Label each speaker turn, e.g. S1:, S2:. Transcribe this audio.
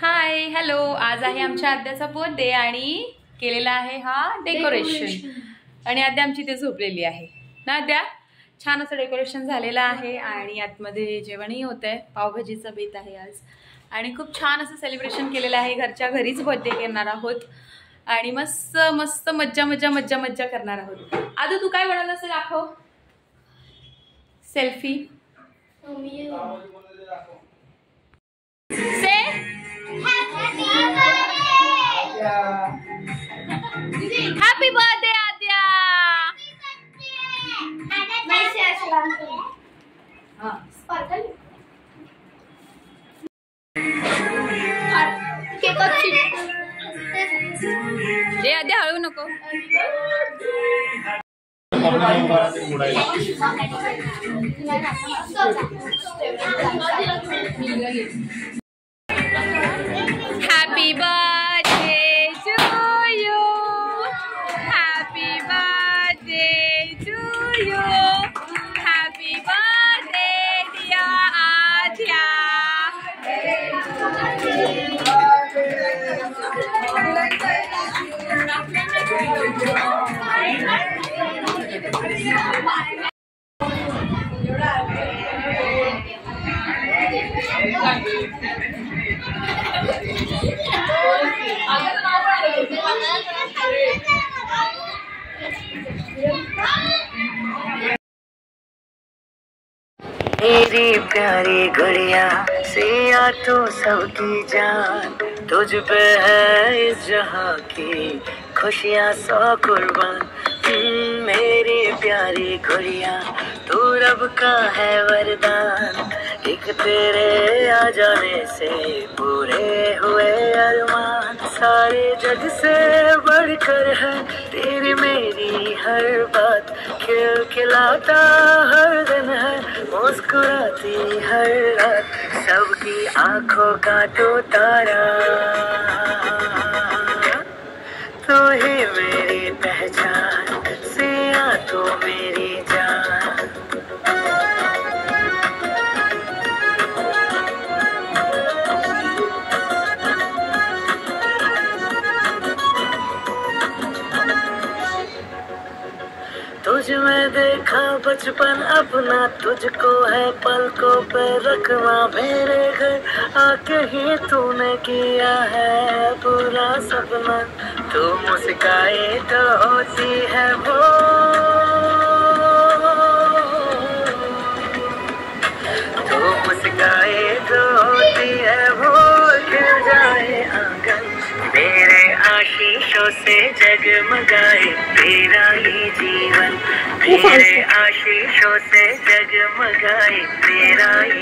S1: Hi hello, आज आहे आमच्या आद्याचा बर्थडे आणि केलेला आहे हा डेकोरेशन. आणि आद्या आमची इथे झोपलेली आहे ना. आद्या छान असं डेकोरेशन झालेलं आहे आणि आतमध्ये जेवणही होत आहे. पावभाजीचा बेत आहे आज आणि खूप छान असं सेलिब्रेशन केलेलं आहे. घरच्या घरीच बर्थडे करणार आहोत आणि मस्त मस्त मज्जा मज्जा मज्जा मज्जा करणार आहोत. आदू तू काय बनवलं असं दाखव. सेल्फी से हॅपी बर्थडे आद्या. जे आद्या हळू नको. Happy birthday to you. Happy birthday to you. Happy birthday dear Adya.
S2: मेरी प्यारी गुड़िया सिया तो सबकी जान, तुझ पे है इस जहां की खुशियां सौ कुर्बान। मेरी प्यारी गुड़िया तू रब का है वरदान, एक तेरे आ जाने से पूरे हुए अरमान। सारे जग से बढ़कर है तेरी मेरी हर बात, खिलखिलाता हर दिन है मुस्कुराती हर रात, सबकी आंखों का तो तारा। तू ही मेरी पहचान, सिया तू मेरी जान। तुझ में देखा बचपन अपना, तुझको है पलकों पे रखना। मेरे घर आके ही तूने किया है पूरा सपना। तू मुस्काए तो होती है वो, तू मुस्काए तो होती है वो, खिल जाए आंगन तेरे आशीषों से जगमगाए तेरा ही जीवन, तेरे आशीषों से जगमगाए तेरा ही